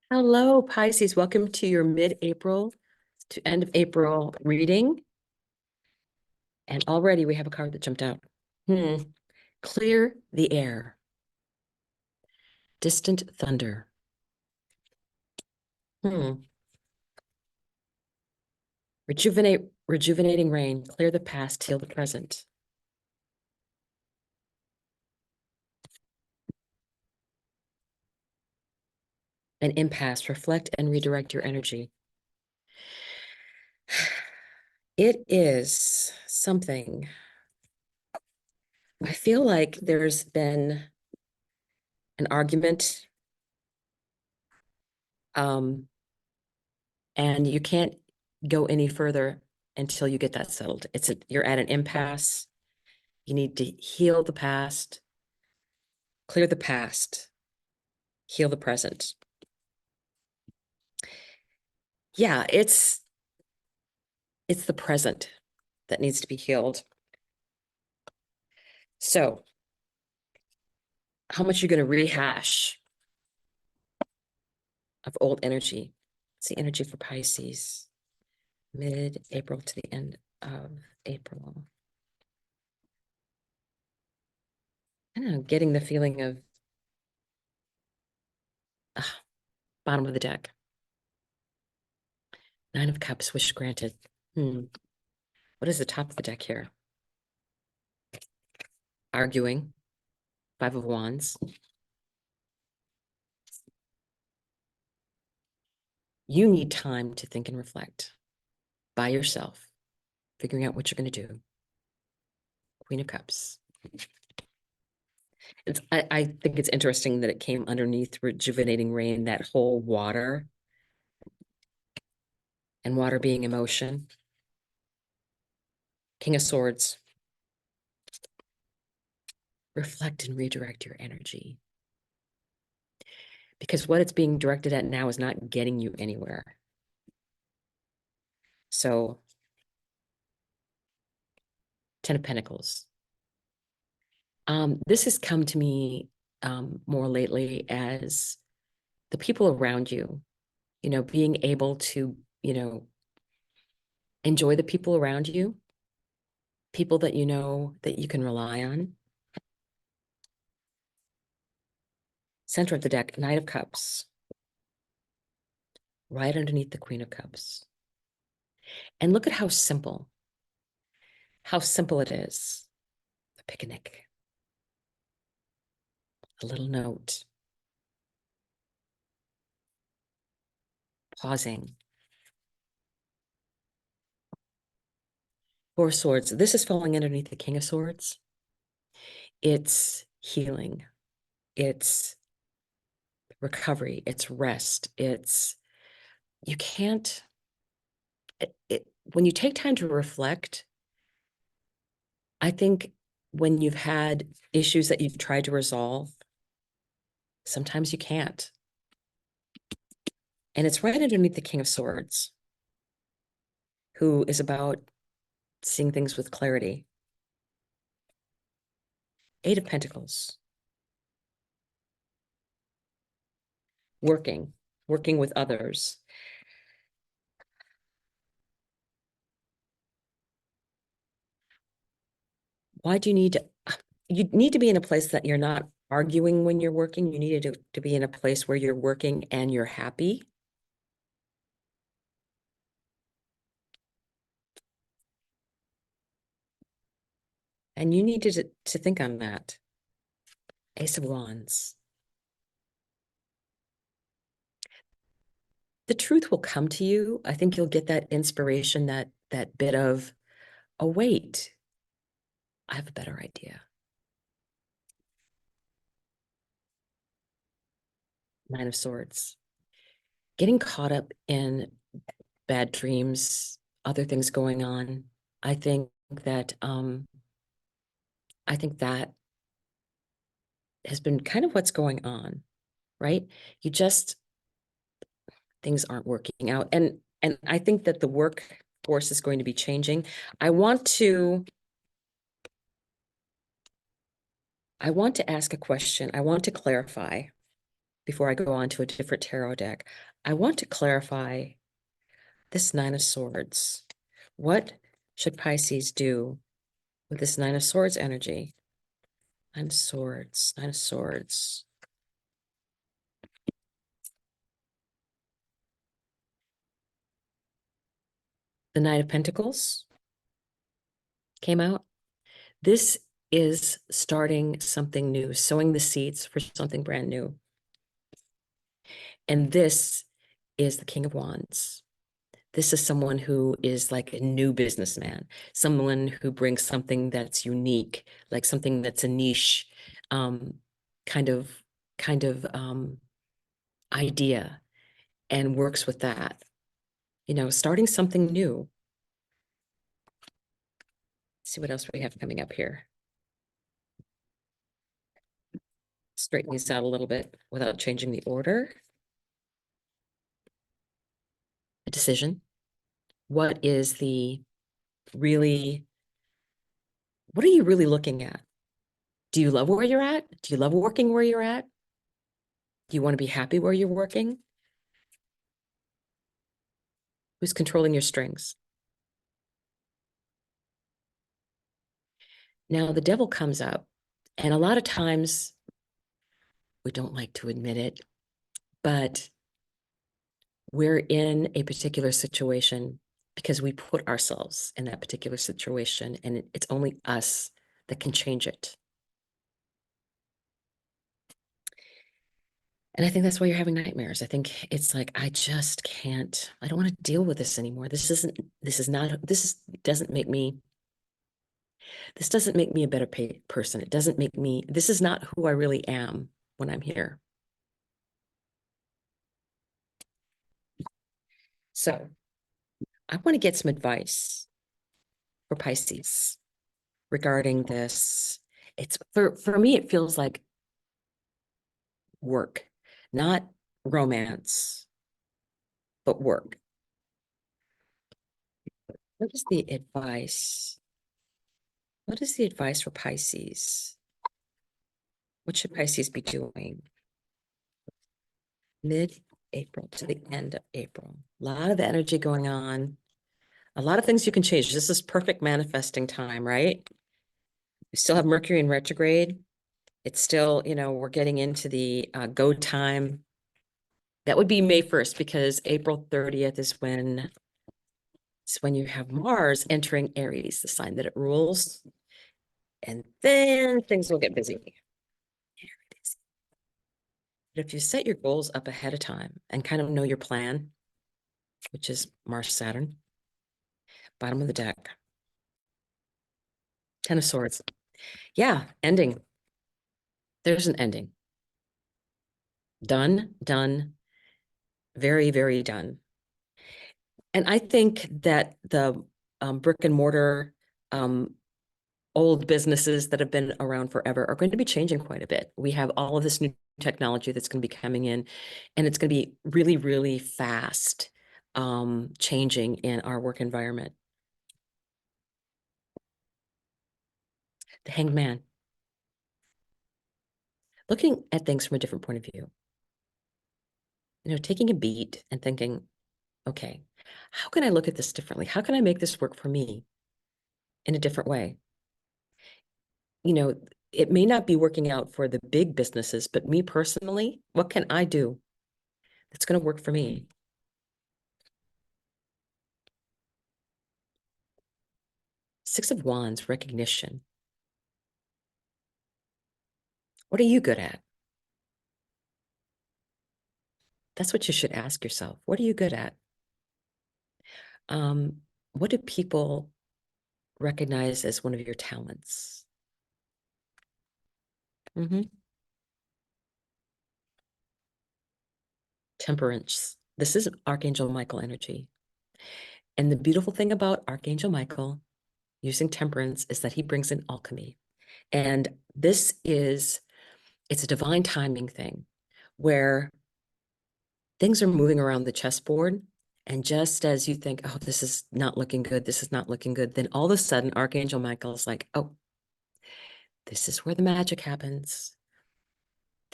Hello, Pisces. Welcome to your mid-April to end of April reading. And already we have a card that jumped out. Clear the air. Distant thunder. Rejuvenating rain. Clear the past, heal the present. An impasse. Reflect and redirect your energy. It is something. I feel like there's been an argument, and you can't go any further until you get that settled. You're at an impasse. You need to heal the past, clear the past, heal the present. Yeah, it's the present that needs to be healed. So, how much you're going to rehash of old energy? It's the energy for Pisces, mid-April to the end of April. I don't know, getting the feeling of bottom of the deck. 9 of Cups, wish granted. What is the top of the deck here? Arguing. 5 of Wands. You need time to think and reflect by yourself, figuring out what you're going to do. Queen of Cups. I think it's interesting that it came underneath rejuvenating rain, that whole water, and water being emotion. King of Swords. Reflect and redirect your energy. Because what it's being directed at now is not getting you anywhere. So, 10 of Pentacles. This has come to me more lately as the people around you, being able to, enjoy the people around you, people that you know that you can rely on. Center of the deck, Knight of Cups. Right underneath the Queen of Cups. And look at how simple it is. A picnic. A little note. Pausing. 4 of Swords. This is falling underneath the King of Swords. It's healing. It's recovery. It's rest. You can't, when you take time to reflect, I think when you've had issues that you've tried to resolve, sometimes you can't. And it's right underneath the King of Swords, who is about seeing things with clarity. 8 of Pentacles. Working with others. Why do you need to be in a place that you're not arguing when you're working. You need to be in a place where you're working and you're happy. And you need to think on that. Ace of Wands. The truth will come to you. I think you'll get that inspiration, that bit of, oh, wait, I have a better idea. 9 of Swords. Getting caught up in bad dreams, other things going on. I think that has been kind of what's going on, right? Things aren't working out. And I think that the workforce is going to be changing. I want to ask a question. I want to clarify. before I go on to a different tarot deck, I want to clarify this Nine of Swords. What should Pisces do with this Nine of Swords energy? Nine of Swords, Nine of Swords. The Knight of Pentacles came out. This is starting something new, sowing the seeds for something brand new. And this is the King of Wands. This is someone who is like a new businessman, someone who brings something that's unique, like something that's a niche um, kind of idea, and works with that. You know, starting something new. Let's see what else we have coming up here. Straighten these out a little bit without changing the order. A decision. What is the really, what are you really looking at? Do you love where you're at? Do you love working where you're at? Do you want to be happy where you're working? Who's controlling your strings? Now the devil comes up, and a lot of times we don't like to admit it, but we're in a particular situation because we put ourselves in that particular situation, and it's only us that can change it. And I think that's why you're having nightmares. I think it's like, I just can't, I don't want to deal with this anymore. This doesn't make me a better person. It doesn't make me, this is not who I really am when I'm here. So I want to get some advice for Pisces regarding this. It's for me, it feels like work, not romance, but work. What is the advice? What is the advice for Pisces? What should Pisces be doing? Mid-April to the end of April. A lot of energy going on. A lot of things you can change. This is perfect manifesting time, right? We still have Mercury in retrograde. It's still, you know, we're getting into the go time. That would be May 1st, because April 30th is when you have Mars entering Aries, the sign that it rules. And then things will get busy. But if you set your goals up ahead of time and kind of know your plan, which is Mars, Saturn, bottom of the deck, Ten of Swords. Yeah, ending. There's an ending. Done, done, very, very done. And I think that the brick and mortar old businesses that have been around forever are going to be changing quite a bit. We have all of this new technology that's going to be coming in, and it's going to be really, really fast changing in our work environment. The Hanged Man. Looking at things from a different point of view. You know, taking a beat and thinking, okay, how can I look at this differently? How can I make this work for me in a different way? You know, it may not be working out for the big businesses, but me personally, what can I do that's going to work for me? Six of Wands, recognition. What are you good at? That's what you should ask yourself. What are you good at? What do people recognize as one of your talents? Temperance. This is Archangel Michael energy. And the beautiful thing about Archangel Michael using temperance is that he brings in alchemy. And this is, it's a divine timing thing where things are moving around the chessboard. And just as you think, oh, this is not looking good, this is not looking good, then all of a sudden Archangel Michael is like, oh, this is where the magic happens.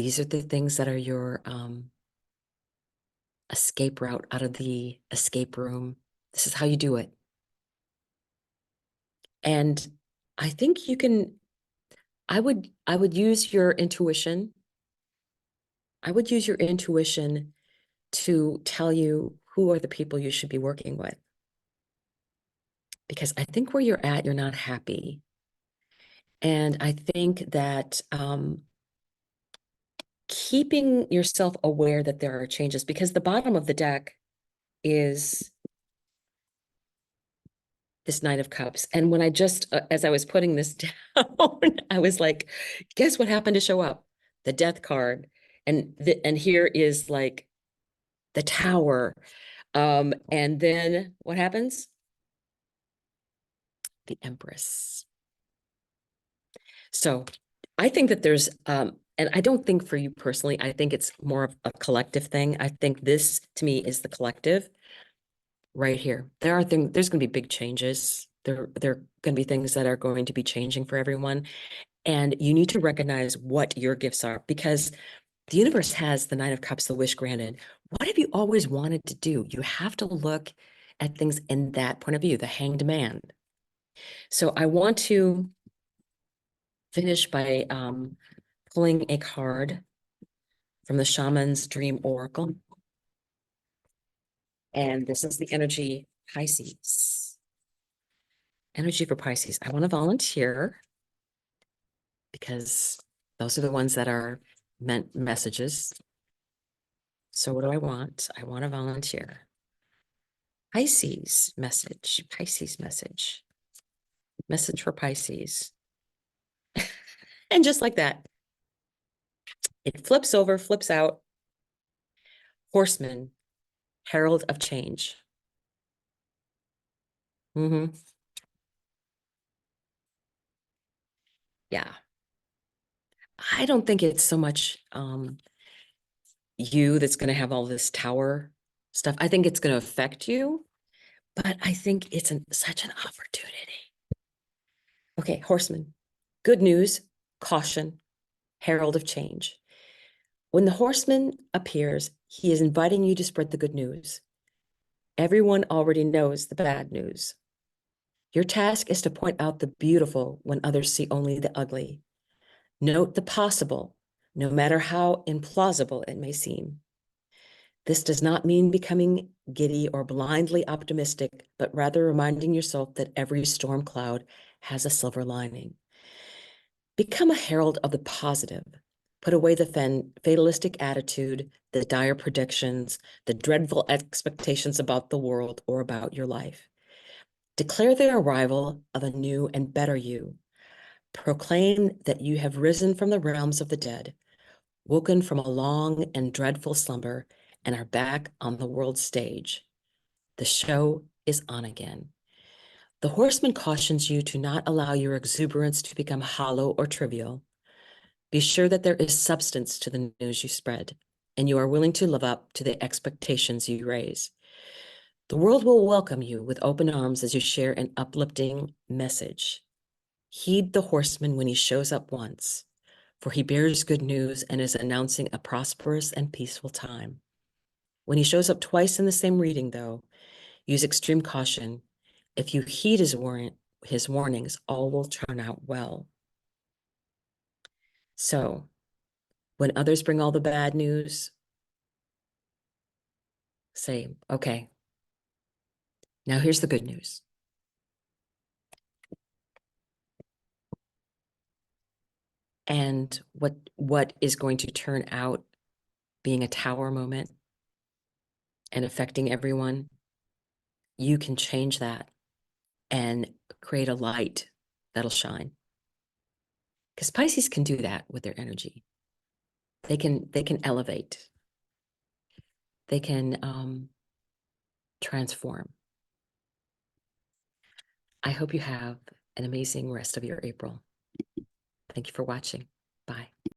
These are the things that are your escape route out of the escape room. This is how you do it. And I think you can, I would use your intuition. I would use your intuition to tell you who are the people you should be working with. Because I think where you're at, you're not happy. And I think that keeping yourself aware that there are changes, because the bottom of the deck is this Nine of Cups. And when I just, as I was putting this down, I was like, guess what happened to show up? The Death card. And here is like the Tower. And then what happens? The Empress. So I think that there's, and I don't think for you personally, I think it's more of a collective thing. I think this to me is the collective right here. There are things, there's going to be big changes. There are going to be things that are going to be changing for everyone. And you need to recognize what your gifts are, because the universe has the Nine of Cups, the wish granted. What have you always wanted to do? You have to look at things in that point of view, the Hanged Man. So I want to finish by pulling a card from the Shaman's Dream Oracle. And this is the energy Pisces. Energy for Pisces. I want to volunteer because those are the ones that are meant messages. So what do I want? I want to volunteer. Pisces message. Pisces message. Message for Pisces. And just like that, it flips over, flips out. Horseman, herald of change. Yeah. I don't think it's so much you that's going to have all this tower stuff. I think it's going to affect you, but I think it's such an opportunity. Okay, horseman, good news, caution, herald of change. When the horseman appears, he is inviting you to spread the good news. Everyone already knows the bad news. Your task is to point out the beautiful when others see only the ugly. Note the possible, no matter how implausible it may seem. This does not mean becoming giddy or blindly optimistic, but rather reminding yourself that every storm cloud has a silver lining. Become a herald of the positive. Put away the fatalistic attitude, the dire predictions, the dreadful expectations about the world or about your life. Declare the arrival of a new and better you. Proclaim that you have risen from the realms of the dead, woken from a long and dreadful slumber, and are back on the world stage. The show is on again. The horseman cautions you to not allow your exuberance to become hollow or trivial. Be sure that there is substance to the news you spread, and you are willing to live up to the expectations you raise. The world will welcome you with open arms as you share an uplifting message. Heed the horseman when he shows up once, for he bears good news and is announcing a prosperous and peaceful time. When he shows up twice in the same reading, though, use extreme caution. If you heed his warnings, all will turn out well. So, when others bring all the bad news, say, okay, now here's the good news. And what is going to turn out being a tower moment and affecting everyone, you can change that and create a light that'll shine. Because Pisces can do that with their energy. They can elevate. They can transform. I hope you have an amazing rest of your April. Thank you for watching. Bye.